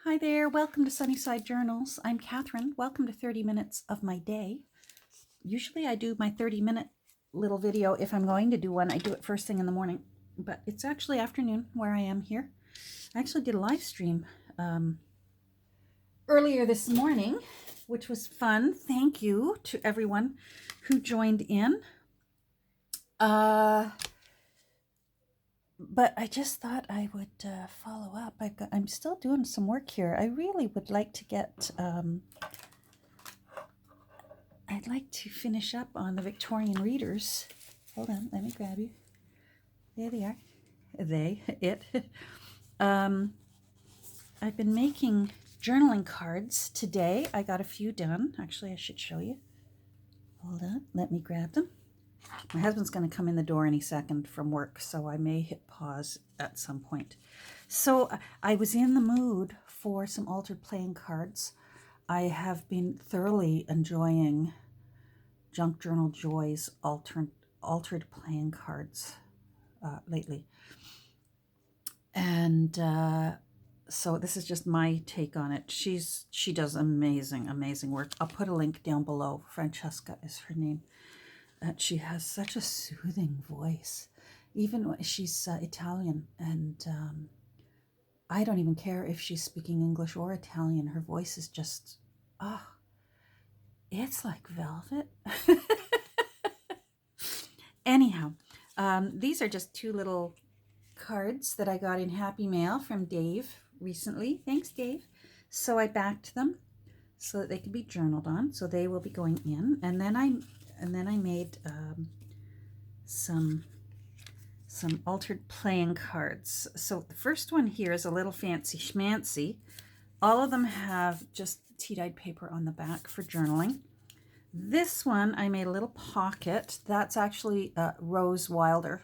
Hi there, welcome to Sunnyside Journals. I'm Catherine. Welcome to 30 minutes of my day. Usually I do my 30-minute little video. If I'm going to do one, I do it first thing in the morning, but it's actually afternoon where I am here. I actually did a live stream earlier this morning, which was fun. Thank you to everyone who joined in. But I just thought I would follow up. I'm still doing some work here. I really would like to get, I'd like to finish up on the Victorian Readers. Hold on, let me grab you. There they are. It. I've been making journaling cards today. I got a few done. Actually, I should show you. Hold on, let me grab them. My husband's going to come in the door any second from work, so I may hit pause at some point. So I was in the mood for some altered playing cards. I have been thoroughly enjoying Junk Journal Joy's altered playing cards lately. And so this is just my take on it. She does amazing work. I'll put a link down below. Francesca is her name. She has such a soothing voice, even when she's Italian, and I don't even care if she's speaking English or Italian. Her voice is just, it's like velvet. Anyhow, these are just two little cards that I got in Happy Mail from Dave recently. Thanks, Dave. So I backed them so that they could be journaled on. So they will be going in, and then I made some altered playing cards. So the first one here is a little fancy schmancy. All of them have just tea-dyed paper on the back for journaling. This one I made a little pocket. That's actually Rose Wilder.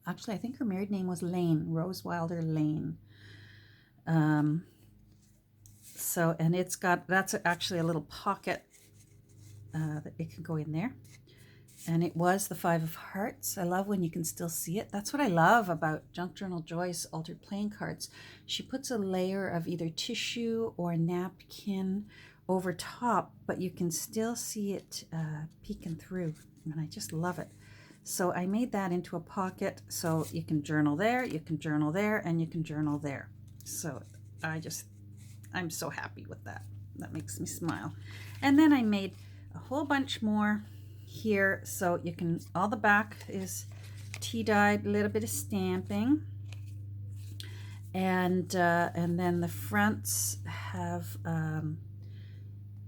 Actually, I think her married name was Lane, Rose Wilder Lane. So, and it's got, that's actually a little pocket that it can go in there. And it was the Five of Hearts. I love when you can still see it. That's what I love about Junk Journal Joy's altered playing cards. She puts a layer of either tissue or napkin over top, but you can still see it peeking through, and I just love it. So I made that into a pocket, so you can journal there, you can journal there, and you can journal there. So I'm so happy with that. That makes me smile. And then I made a whole bunch more here, so you can, all the back is tea-dyed, a little bit of stamping, and then the fronts have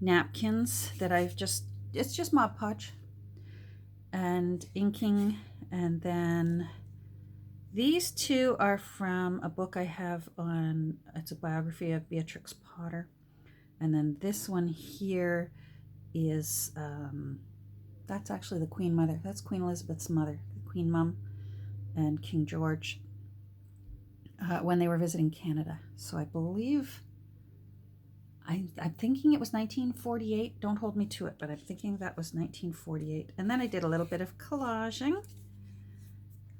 napkins that it's just Mod Podge and inking. And then these two are from a book I have on, it's a biography of Beatrix Potter. And then this one here is that's actually the Queen Mother. That's Queen Elizabeth's mother, the Queen Mum, and King George when they were visiting Canada. So I believe, I'm thinking it was 1948. Don't hold me to it, but I'm thinking that was 1948. And then I did a little bit of collaging.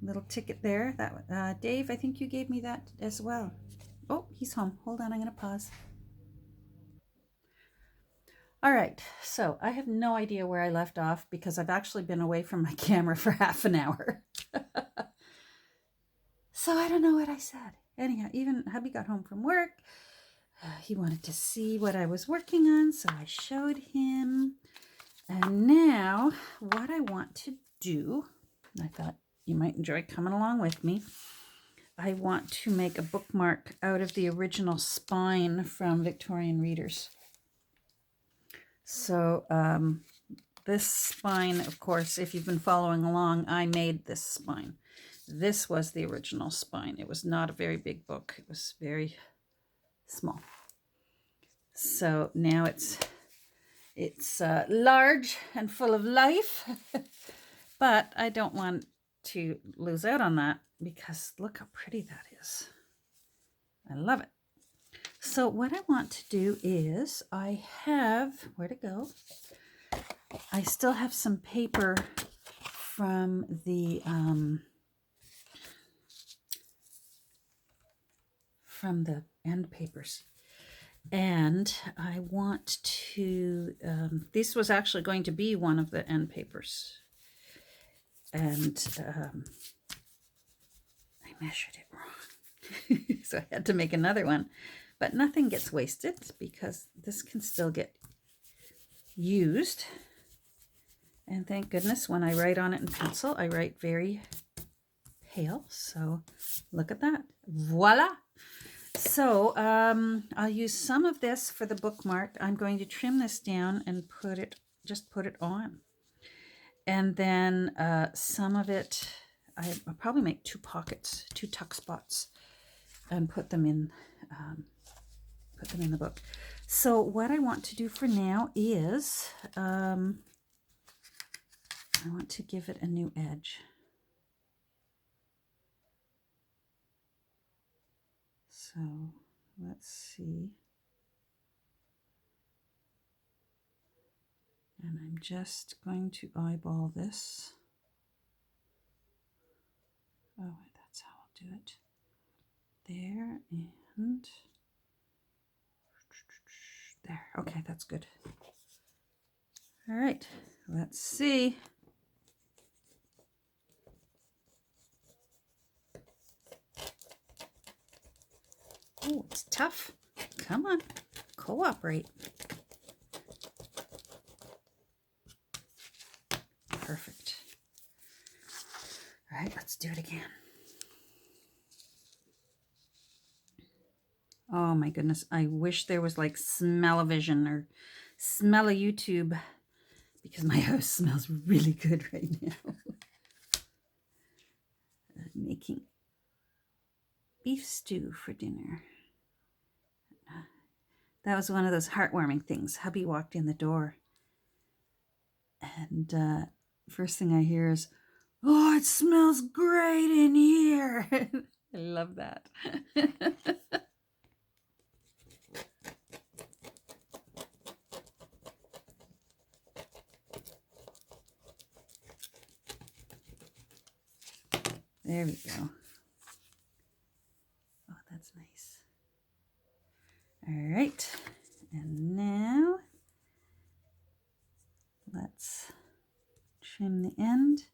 Little ticket there. That Dave, I think you gave me that as well. Oh, he's home. Hold on, I'm going to pause. All right, so I have no idea where I left off because I've actually been away from my camera for half an hour. So I don't know what I said. Anyhow, even hubby got home from work. He wanted to see what I was working on, so I showed him. And now what I want to do, I thought you might enjoy coming along with me. I want to make a bookmark out of the original spine from Victorian Readers. So this spine, of course, if you've been following along, I made this spine. This was the original spine. It was not a very big book. It was very small. So now it's large and full of life, but I don't want to lose out on that because look how pretty that is. I love it. So what I want to do is I have, where to go? I still have some paper from from the end papers. And I want to, this was actually going to be one of the end papers. And I measured it wrong. So I had to make another one. But nothing gets wasted because this can still get used. And thank goodness when I write on it in pencil, I write very pale. So look at that. Voila! So I'll use some of this for the bookmark. I'm going to trim this down and just put it on. And then some of it, I'll probably make 2 pockets, 2 tuck spots, and put them in the book. So what I want to do for now is I want to give it a new edge. So let's see. And I'm just going to eyeball this. Oh, that's how I'll do it. There and there. Okay, that's good. All right, let's see. Oh, it's tough. Come on, cooperate. Perfect. All right, let's do it again. Oh my goodness, I wish there was like smell-o-vision or smell-o-YouTube, because my house smells really good right now. Making beef stew for dinner. That was one of those heartwarming things. Hubby walked in the door and first thing I hear is, "Oh, it smells great in here." I love that. There we go. Oh, that's nice. All right, and now let's trim the end.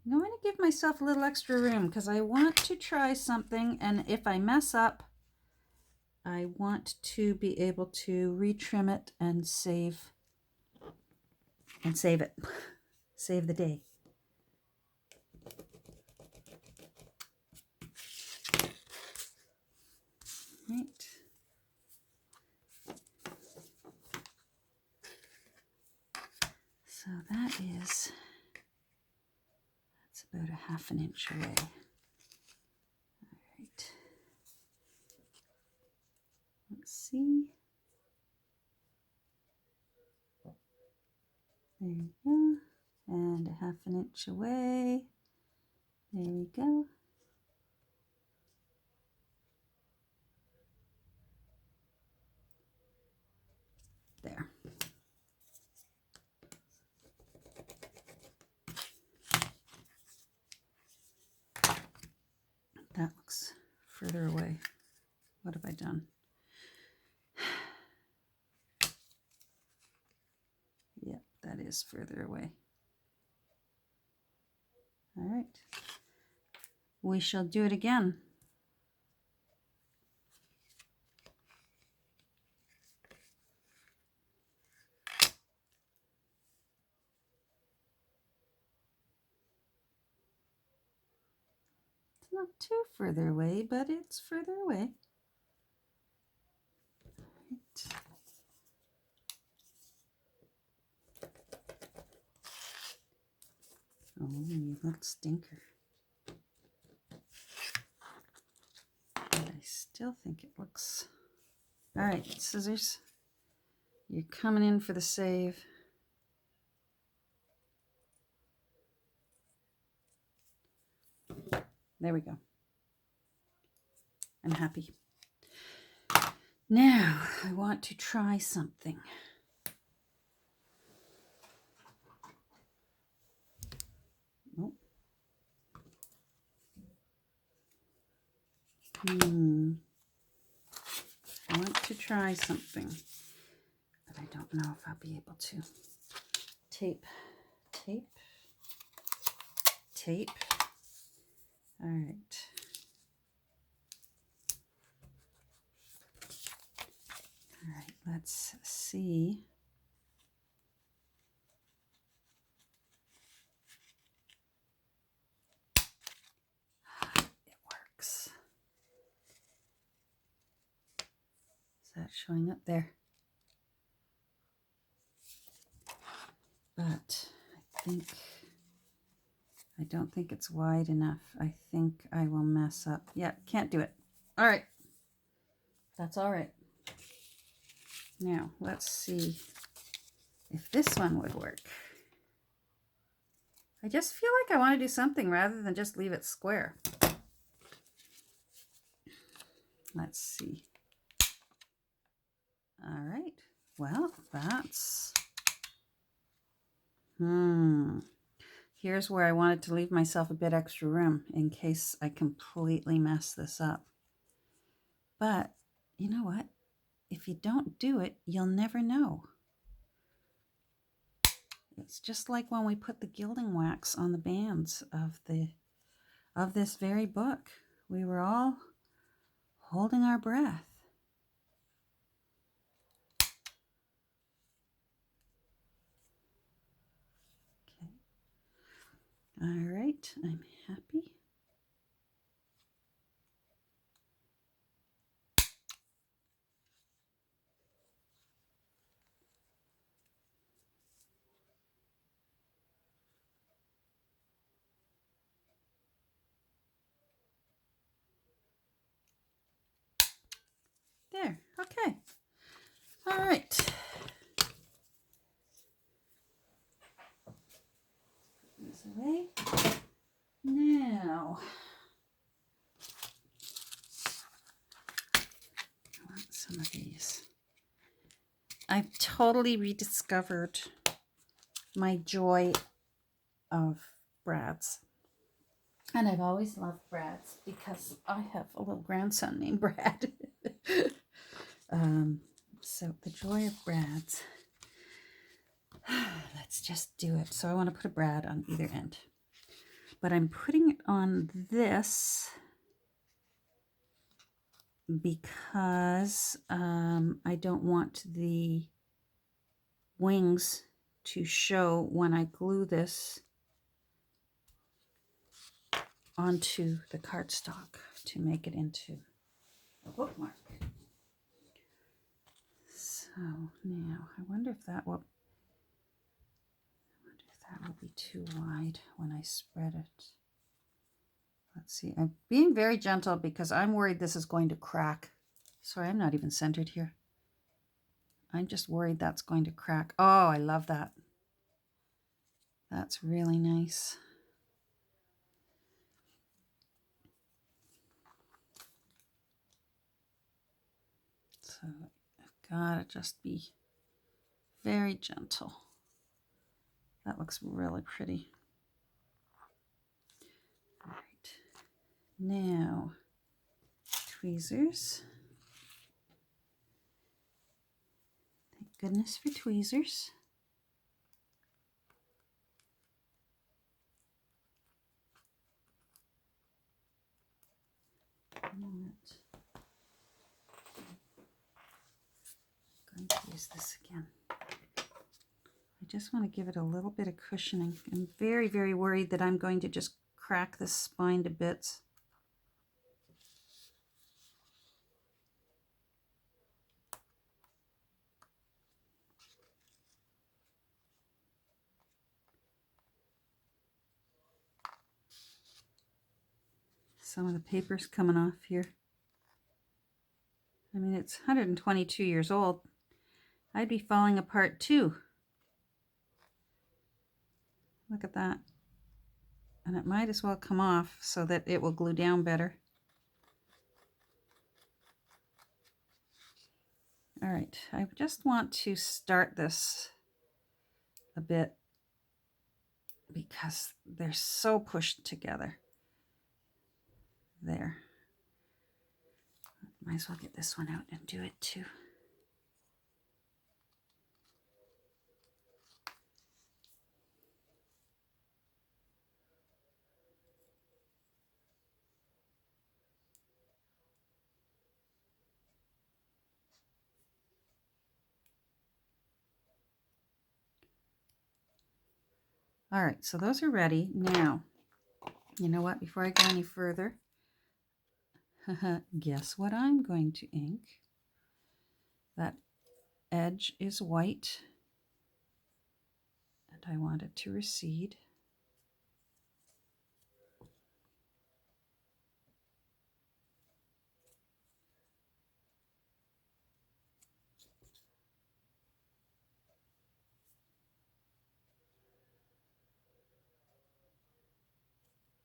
I'm going to give myself a little extra room because I want to try something, and if I mess up, I want to be able to retrim it and save it. Save the day. Right. So that's about a ½ inch away. All right. Let's see. There you go. And a ½ inch away. There we go. There. That looks further away. What have I done? Yep, that is further away. All right. We shall do it again. It's not too further away, but it's further away. Right. Oh, you little stinker. But I still think it looks... All right, scissors. You're coming in for the save. There we go. I'm happy. Now, I want to try something. Oh. I want to try something, but I don't know if I'll be able to. Tape, tape, tape. All right. All right, let's see. It works. Is that showing up there? But I don't think it's wide enough. I think I will mess up. Yeah, can't do it. All right. That's all right. Now, let's see if this one would work. I just feel like I want to do something rather than just leave it square. Let's see. All right. Well, that's... Here's where I wanted to leave myself a bit extra room in case I completely mess this up. But you know what? If you don't do it, you'll never know. It's just like when we put the gilding wax on the bands of this very book. We were all holding our breath. Okay. All right, I'm happy. There, okay. All right. Put this away. Now, I want some of these. I've totally rediscovered my joy of brads. And I've always loved brads because I have a little grandson named Brad. So the joy of brads. Let's just do it. So I want to put a brad on either end. But I'm putting it on this because I don't want the wings to show when I glue this onto the cardstock to make it into a bookmark. So now I wonder if that will be too wide when I spread it. Let's see. I'm being very gentle because I'm worried this is going to crack. Sorry, I'm not even centered here. I'm just worried that's going to crack. Oh, I love that. That's really nice. So I've got to just be very gentle. That looks really pretty. All right. Now, tweezers. Thank goodness for tweezers. I'm going to use this again. I just want to give it a little bit of cushioning. I'm very, very worried that I'm going to just crack this spine to bits. Some of the paper's coming off here. I mean, it's 122 years old. I'd be falling apart too. Look at that. And it might as well come off so that it will glue down better. All right, I just want to start this a bit because they're so pushed together. There. Might as well get this one out and do it too. All right, so those are ready. Now, you know what? Before I go any further, guess what I'm going to ink? That edge is white, and I want it to recede.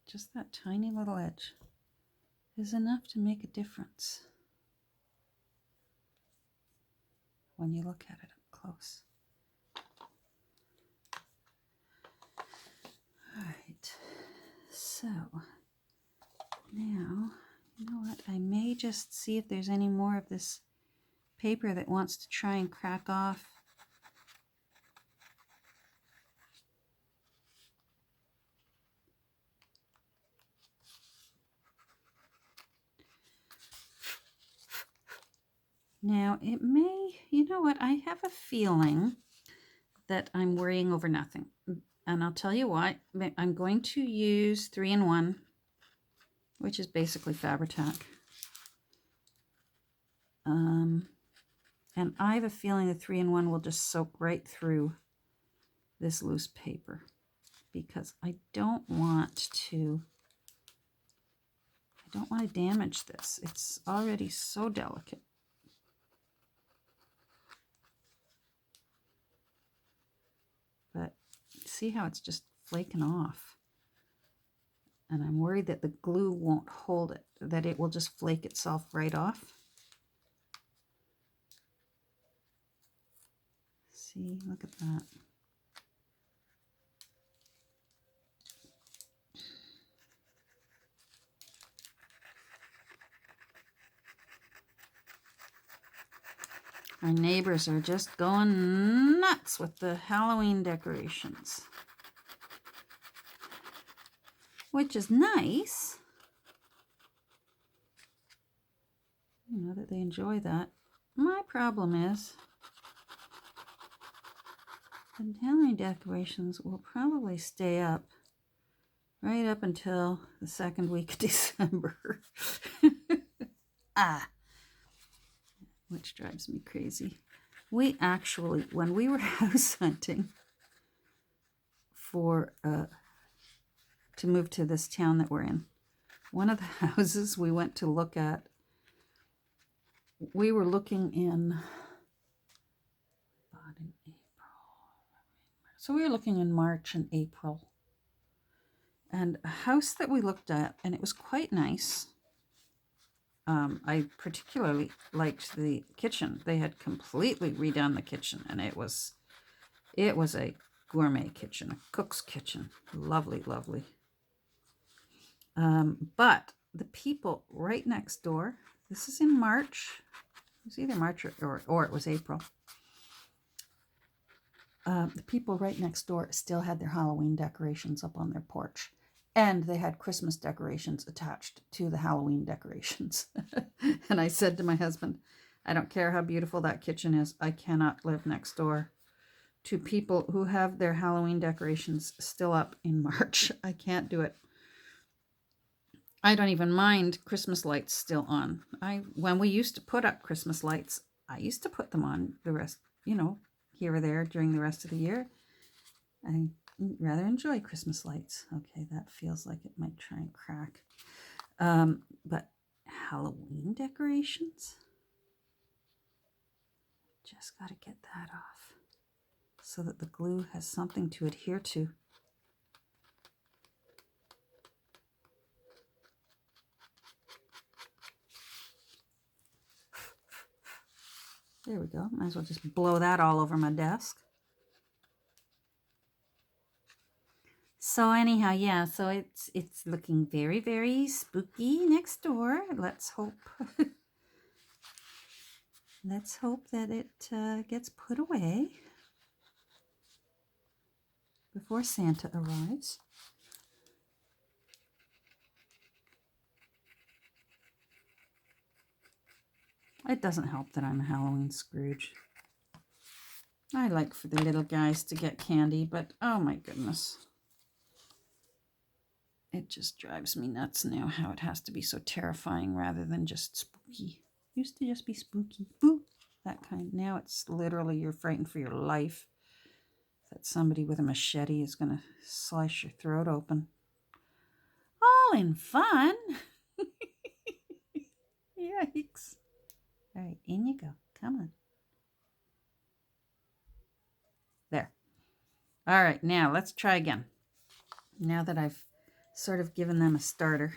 Just that tiny little edge is enough to make a difference when you look at it up close. All right, so now, you know what? I may just see if there's any more of this paper that wants to try and crack off. Now, it may, you know what? I have a feeling that I'm worrying over nothing. And I'll tell you why. I'm going to use 3-in-1, which is basically Fabri-Tac. And I have a feeling the 3-in-1 will just soak right through this loose paper, because I don't want to damage this. It's already so delicate. But see how it's just flaking off? And I'm worried that the glue won't hold it, that it will just flake itself right off. See, look at that. Our neighbors are just going nuts with the Halloween decorations, which is nice. You know that they enjoy that. My problem is the Halloween decorations will probably stay up right up until the second week of December. Which drives me crazy. We actually, when we were house hunting for to move to this town that we're in, one of the houses we went to look at, we were looking in April. So we were looking in March and April. And a house that we looked at, and it was quite nice. I particularly liked the kitchen. They had completely redone the kitchen, and it was a gourmet kitchen, a cook's kitchen. Lovely, lovely. But the people right next door, this is in March. It was either March or it was April. The people right next door still had their Halloween decorations up on their porch. And they had Christmas decorations attached to the Halloween decorations. And I said to my husband, I don't care how beautiful that kitchen is. I cannot live next door to people who have their Halloween decorations still up in March. I can't do it. I don't even mind Christmas lights still on. When we used to put up Christmas lights, I used to put them on the rest, here or there during the rest of the year. I rather enjoy Christmas lights. Okay, that feels like it might try and crack. But Halloween decorations? Just got to get that off so that the glue has something to adhere to. There we go. Might as well just blow that all over my desk. So anyhow, yeah, so it's looking very, very spooky next door. Let's hope let's hope that it gets put away before Santa arrives. It doesn't help that I'm a Halloween Scrooge. I like for the little guys to get candy, but oh my goodness. It just drives me nuts now how it has to be so terrifying rather than just spooky. Used to just be spooky. Boo! That kind. Now it's literally you're frightened for your life. That somebody with a machete is going to slice your throat open. All in fun. Yikes. All right, in you go. Come on. There. All right, now let's try again. Now that I've sort of given them a starter,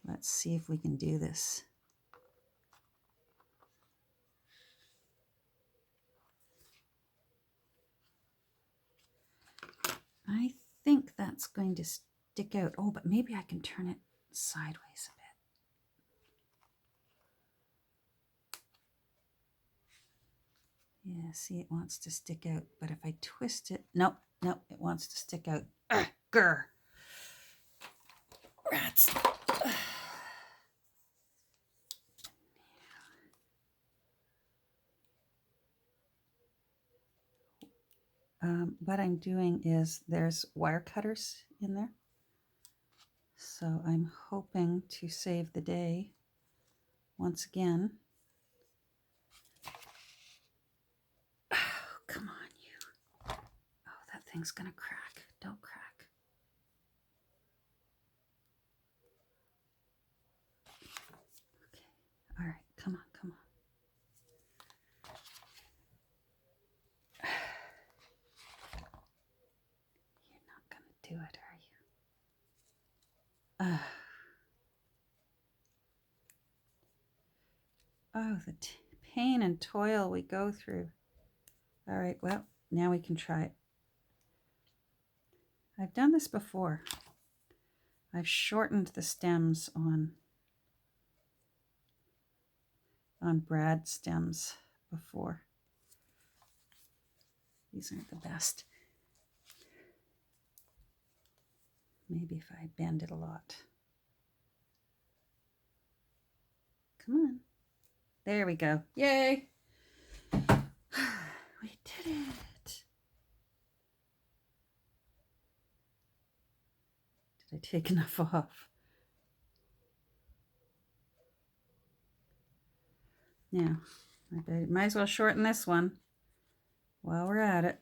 let's see if we can do this. I think that's going to stick out. Oh, but maybe I can turn it sideways a bit. Yeah, see, it wants to stick out. But if I twist it, nope, it wants to stick out. Ugh, grr. Rats. What I'm doing is there's wire cutters in there. So I'm hoping to save the day once again. Oh, come on, you. Oh, that thing's gonna crack. Don't crack. Okay. All right. Come on. You're not gonna do it, are you? Oh, the pain and toil we go through. All right, well, now we can try it. I've done this before. I've shortened the stems on brad stems before. These aren't the best. Maybe if I bend it a lot. Come on. There we go. Yay! We did it. Did I take enough off? Now, I might as well shorten this one while we're at it.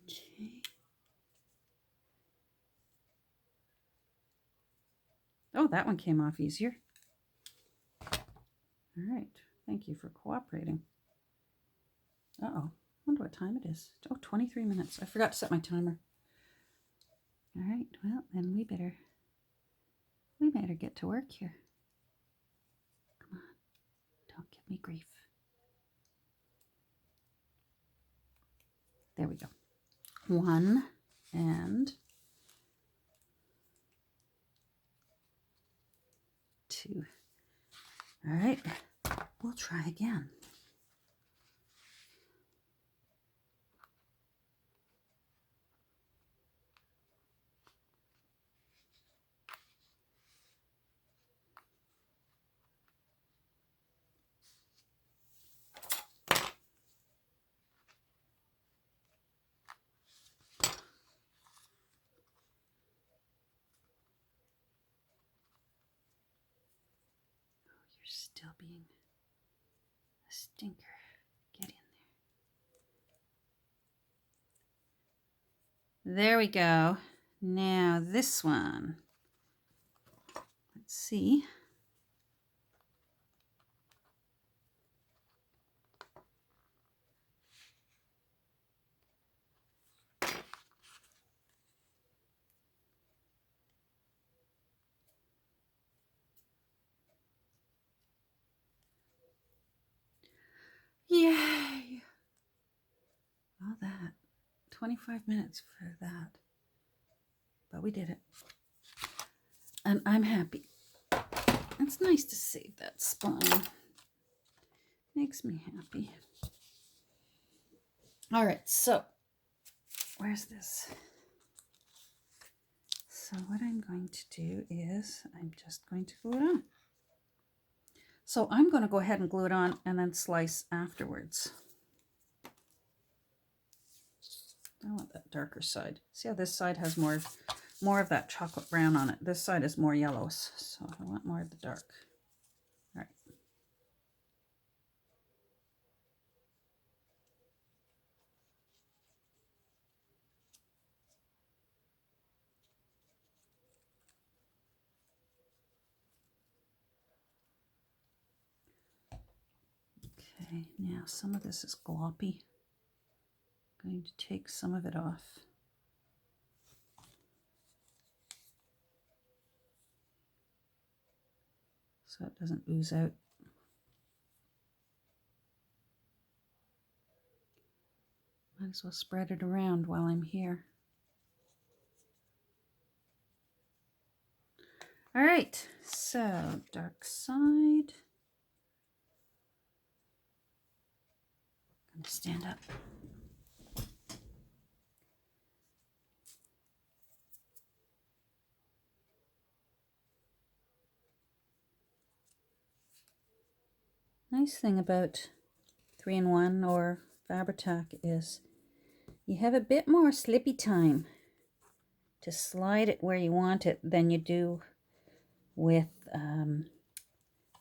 Okay. Oh, that one came off easier. All right. Thank you for cooperating. Uh-oh. Wonder what time it is. Oh, 23 minutes. I forgot to set my timer. All right. Well, then we better get to work here. Come on. Don't give me grief. There we go. 1 and 2. All right. We'll try again. You're still being a stinker. Get in there. There we go. Now this one. Let's see. 25 minutes for that. But we did it. And I'm happy. It's nice to save that spine. Makes me happy. All right, so where's this? So what I'm going to do is I'm just going to glue it on. So I'm going to go ahead and glue it on and then slice afterwards. I want that darker side. See how this side has more of that chocolate brown on it. This side is more yellows, so I want more of the dark. All right. Okay, now some of this is gloppy. I'm going to take some of it off. So it doesn't ooze out. Might as well spread it around while I'm here. All right, so dark side. I'm going to stand up. Nice thing about 3-in-1 or Fabri-Tac is you have a bit more slippy time to slide it where you want it than you do with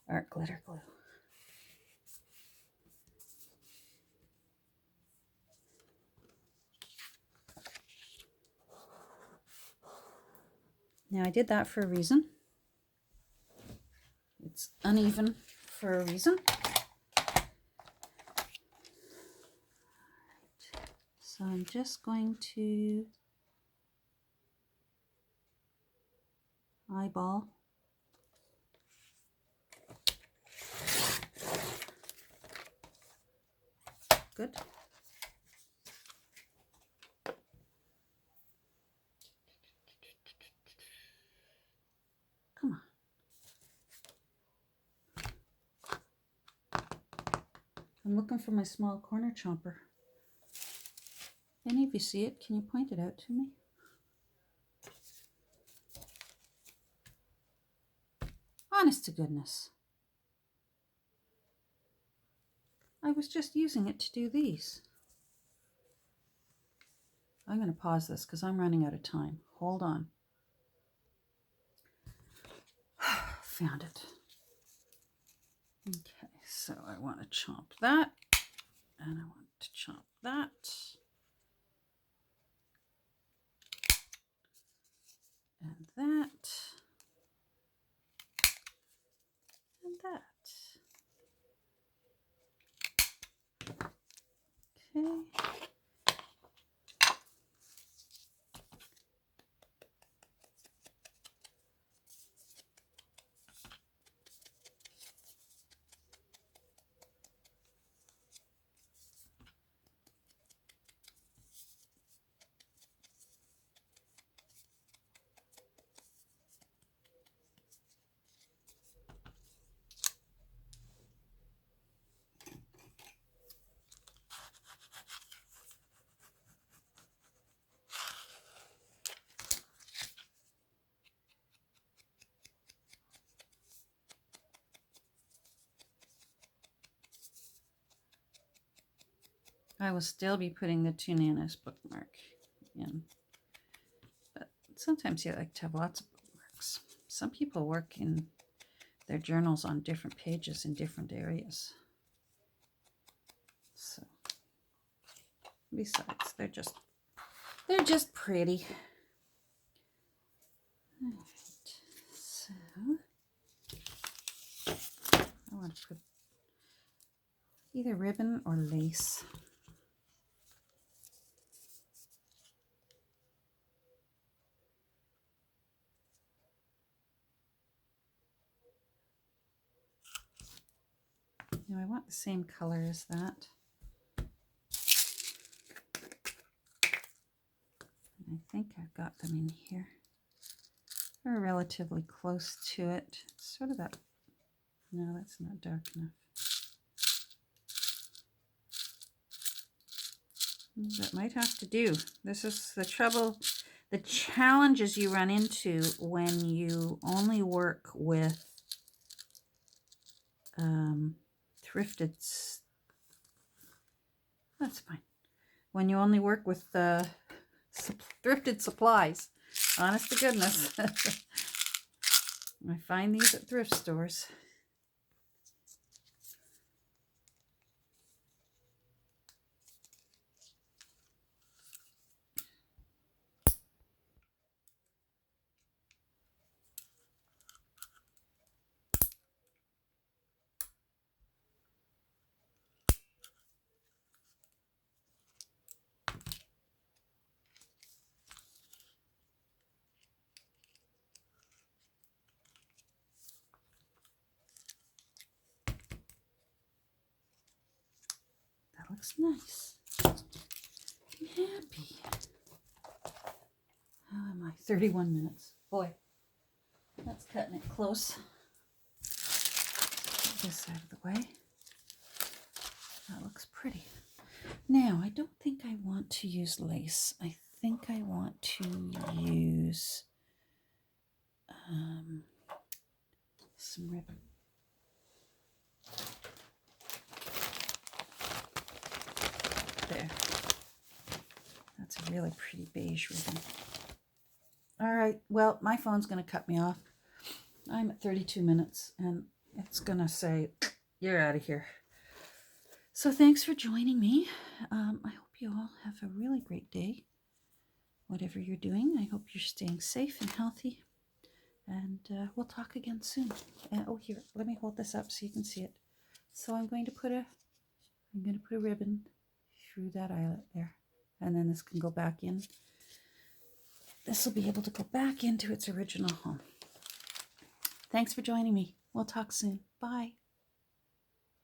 art glitter glue. Now I did that for a reason. It's uneven for a reason. So I'm just going to eyeball. Good. Come on. I'm looking for my small corner chomper. Any of you see it? Can you point it out to me? Honest to goodness. I was just using it to do these. I'm going to pause this because I'm running out of time. Hold on. Found it. Okay, so I want to chomp that, and I want to chomp that. And that. And that. Okay. I will still be putting the 2 Nanas bookmark in, but sometimes you like to have lots of bookmarks. Some people work in their journals on different pages in different areas. So, besides, they're just pretty. All right, so I want to put either ribbon or lace. Now I want the same color as that. I think I've got them in here. They're relatively close to it. It's sort of that, no, that's not dark enough. That might have to do. This is the trouble, the challenges you run into when you only work with thrifted, that's fine. When you only work with thrifted supplies. Honest to goodness. I find these at thrift stores. That looks nice. I'm happy. How am I? 31 minutes. Boy, that's cutting it close. Get this out of the way. That looks pretty. Now, I don't think I want to use lace. I think I want to use some ribbon. There. That's a really pretty beige ribbon. All right, well, my phone's going to cut me off. I'm at 32 minutes, and it's going to say, you're out of here. So thanks for joining me. I hope you all have a really great day. Whatever you're doing, I hope you're staying safe and healthy. And we'll talk again soon. Oh, here, let me hold this up so you can see it. So I'm going to put a ribbon through that eyelet there, and then this can go back in. This will be able to go back into its original home. Thanks for joining me. We'll talk soon. Bye.